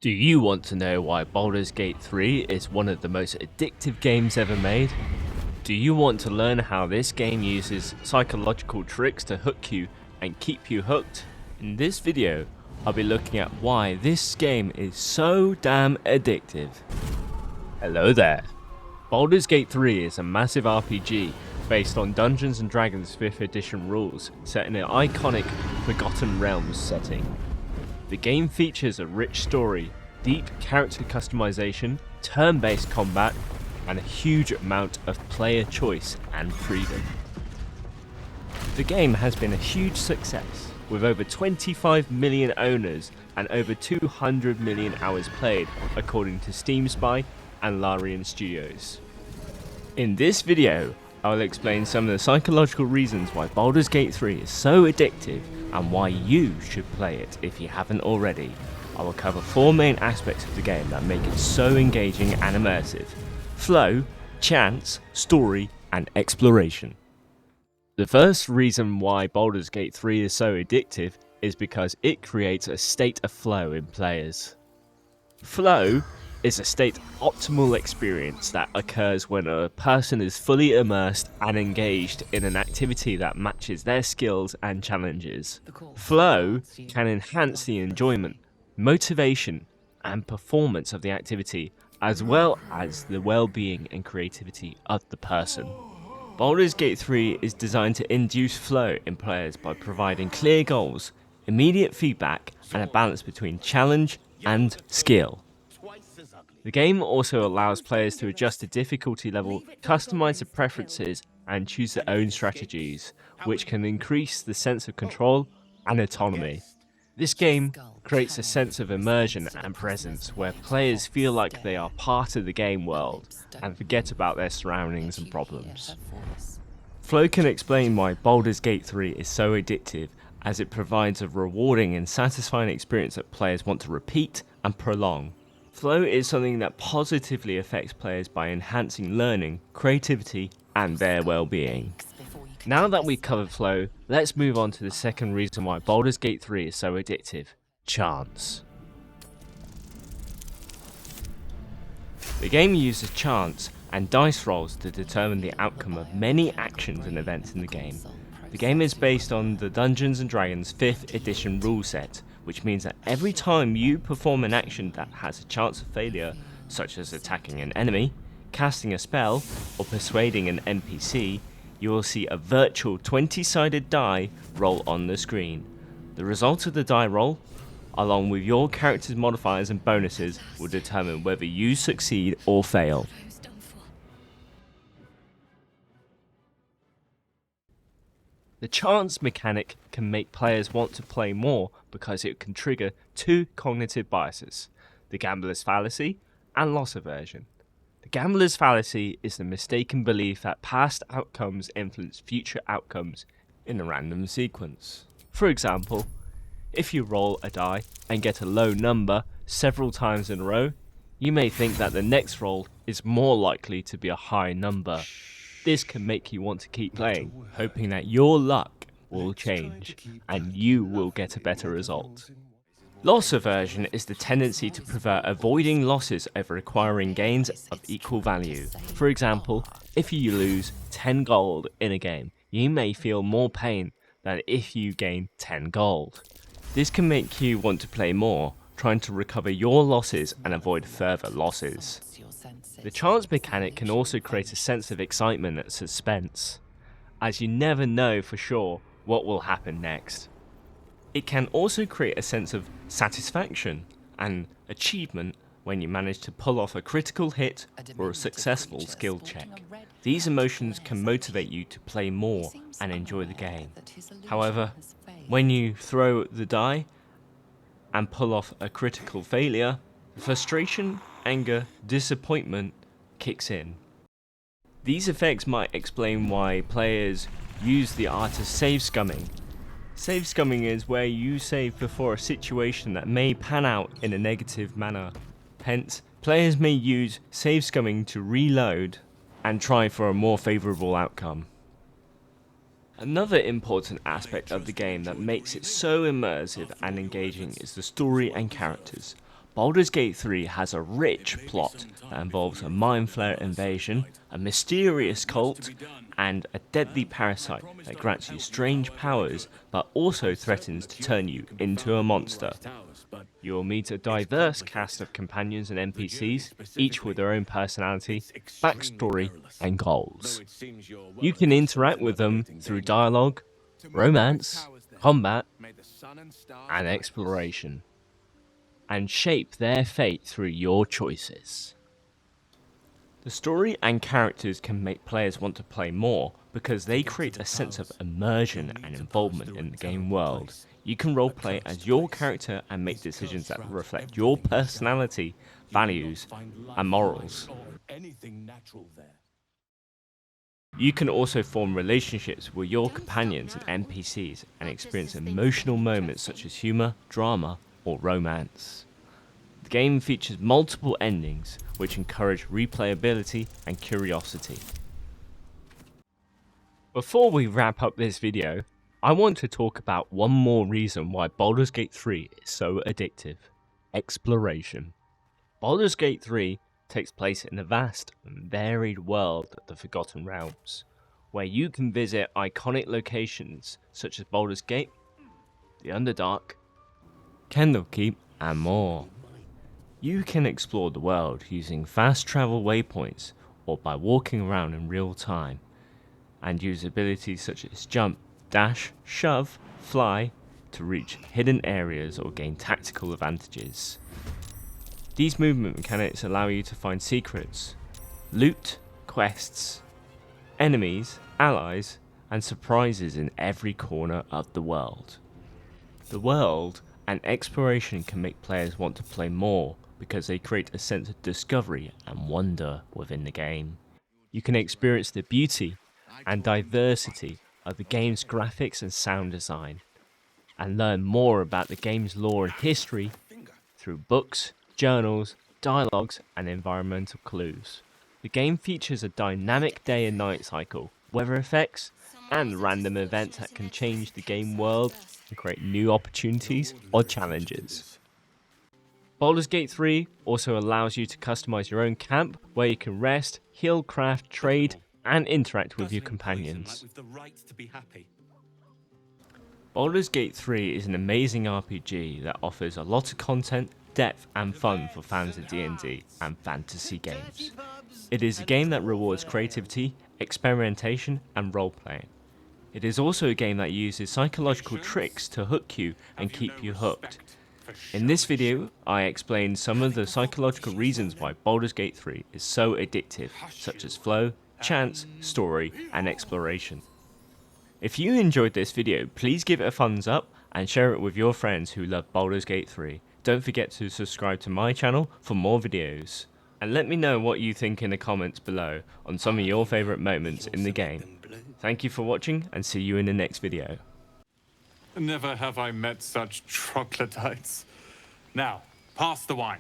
Do you want to know why Baldur's Gate 3 is one of the most addictive games ever made? Do you want to learn how this game uses psychological tricks to hook you and keep you hooked? In this video, I'll be looking at why this game is so damn addictive. Hello there. Baldur's Gate 3 is a massive RPG based on Dungeons & Dragons 5th edition rules set in an iconic Forgotten Realms setting. The game features a rich story, deep character customization, turn-based combat, and a huge amount of player choice and freedom. The game has been a huge success, with over 25 million owners and over 200 million hours played, according to Steam Spy and Larian Studios. In this video, I will explain some of the psychological reasons why Baldur's Gate 3 is so addictive and why you should play it if you haven't already. I will cover 4 main aspects of the game that make it so engaging and immersive: flow, chance, story, and exploration. The first reason why Baldur's Gate 3 is so addictive is because it creates a state of flow in players. Flow is a state optimal experience that occurs when a person is fully immersed and engaged in an activity that matches their skills and challenges. Flow can enhance the enjoyment, motivation, and performance of the activity, as well as the well-being and creativity of the person. Baldur's Gate 3 is designed to induce flow in players by providing clear goals, immediate feedback, and a balance between challenge and skill. The game also allows players to adjust the difficulty level, customize the preferences, and choose their own strategies, which can increase the sense of control and autonomy. This game creates a sense of immersion and presence where players feel like they are part of the game world and forget about their surroundings and problems. Flow can explain why Baldur's Gate 3 is so addictive, as it provides a rewarding and satisfying experience that players want to repeat and prolong. Flow is something that positively affects players by enhancing learning, creativity, and their well-being. Now that we've covered flow, let's move on to the second reason why Baldur's Gate 3 is so addictive: chance. The game uses chance and dice rolls to determine the outcome of many actions and events in the game. The game is based on the Dungeons & Dragons 5th edition rule set, which means that every time you perform an action that has a chance of failure, such as attacking an enemy, casting a spell, or persuading an NPC, you will see a virtual 20-sided die roll on the screen. The result of the die roll, along with your character's modifiers and bonuses, will determine whether you succeed or fail. The chance mechanic can make players want to play more because it can trigger 2 cognitive biases: the gambler's fallacy and loss aversion. The gambler's fallacy is the mistaken belief that past outcomes influence future outcomes in a random sequence. For example, if you roll a die and get a low number several times in a row, you may think that the next roll is more likely to be a high number. This can make you want to keep playing, hoping that your luck will change and you will get a better result. Loss aversion is the tendency to prefer avoiding losses over acquiring gains of equal value. For example, if you lose 10 gold in a game, you may feel more pain than if you gain 10 gold. This can make you want to play more, trying to recover your losses and avoid further losses. The chance mechanic can also create a sense of excitement and suspense, as you never know for sure what will happen next. It can also create a sense of satisfaction and achievement when you manage to pull off a critical hit or a successful skill check. These emotions can motivate you to play more and enjoy the game. However, when you throw the die and pull off a critical failure, frustration, anger, disappointment kicks in. These effects might explain why players use the art of save scumming. Save scumming is where you save before a situation that may pan out in a negative manner. Hence, players may use save scumming to reload and try for a more favourable outcome. Another important aspect of the game that makes it so immersive and engaging is the story and characters. Baldur's Gate 3 has a rich plot that involves a mind flare invasion, a mysterious cult, and a deadly parasite that grants you strange powers but also threatens to turn you into a monster. You will meet a diverse cast of companions and NPCs, each with their own personality, backstory, and goals. You can interact with them through dialogue, romance, combat, and exploration, and shape their fate through your choices. The story and characters can make players want to play more because they create a sense of immersion and involvement in the game world. You can roleplay as your character and make decisions that reflect your personality, values, and morals. You can also form relationships with your companions and NPCs and experience emotional moments such as humor, drama, or romance. The game features multiple endings, which encourage replayability and curiosity. Before we wrap up this video, I want to talk about one more reason why Baldur's Gate 3 is so addictive: exploration. Baldur's Gate 3 takes place in the vast and varied world of the Forgotten Realms, where you can visit iconic locations such as Baldur's Gate, the Underdark, Candlekeep, and more. You can explore the world using fast travel waypoints or by walking around in real time, and use abilities such as jump, dash, shove, fly to reach hidden areas or gain tactical advantages. These movement mechanics allow you to find secrets, loot, quests, enemies, allies, and surprises in every corner of the world. The world and exploration can make players want to play more because they create a sense of discovery and wonder within the game. You can experience the beauty and diversity of the game's graphics and sound design, and learn more about the game's lore and history through books, journals, dialogues, and environmental clues. The game features a dynamic day and night cycle, weather effects, and random events that can change the game world and create new opportunities or challenges. Baldur's Gate 3 also allows you to customize your own camp, where you can rest, heal, craft, trade, and interact with your companions. Baldur's Gate 3 is an amazing RPG that offers a lot of content, depth, and fun for fans of D&D and fantasy games. It is a game that rewards creativity, experimentation, and role-playing. It is also a game that uses psychological tricks to hook you and keep you hooked. In this video, I explained some of the psychological reasons why Baldur's Gate 3 is so addictive, such as flow, chance, story, and exploration. If you enjoyed this video, please give it a thumbs up and share it with your friends who love Baldur's Gate 3. Don't forget to subscribe to my channel for more videos. And let me know what you think in the comments below on some of your favourite moments in the game. Thank you for watching, and see you in the next video. Never have I met such troglodytes. Now, pass the wine.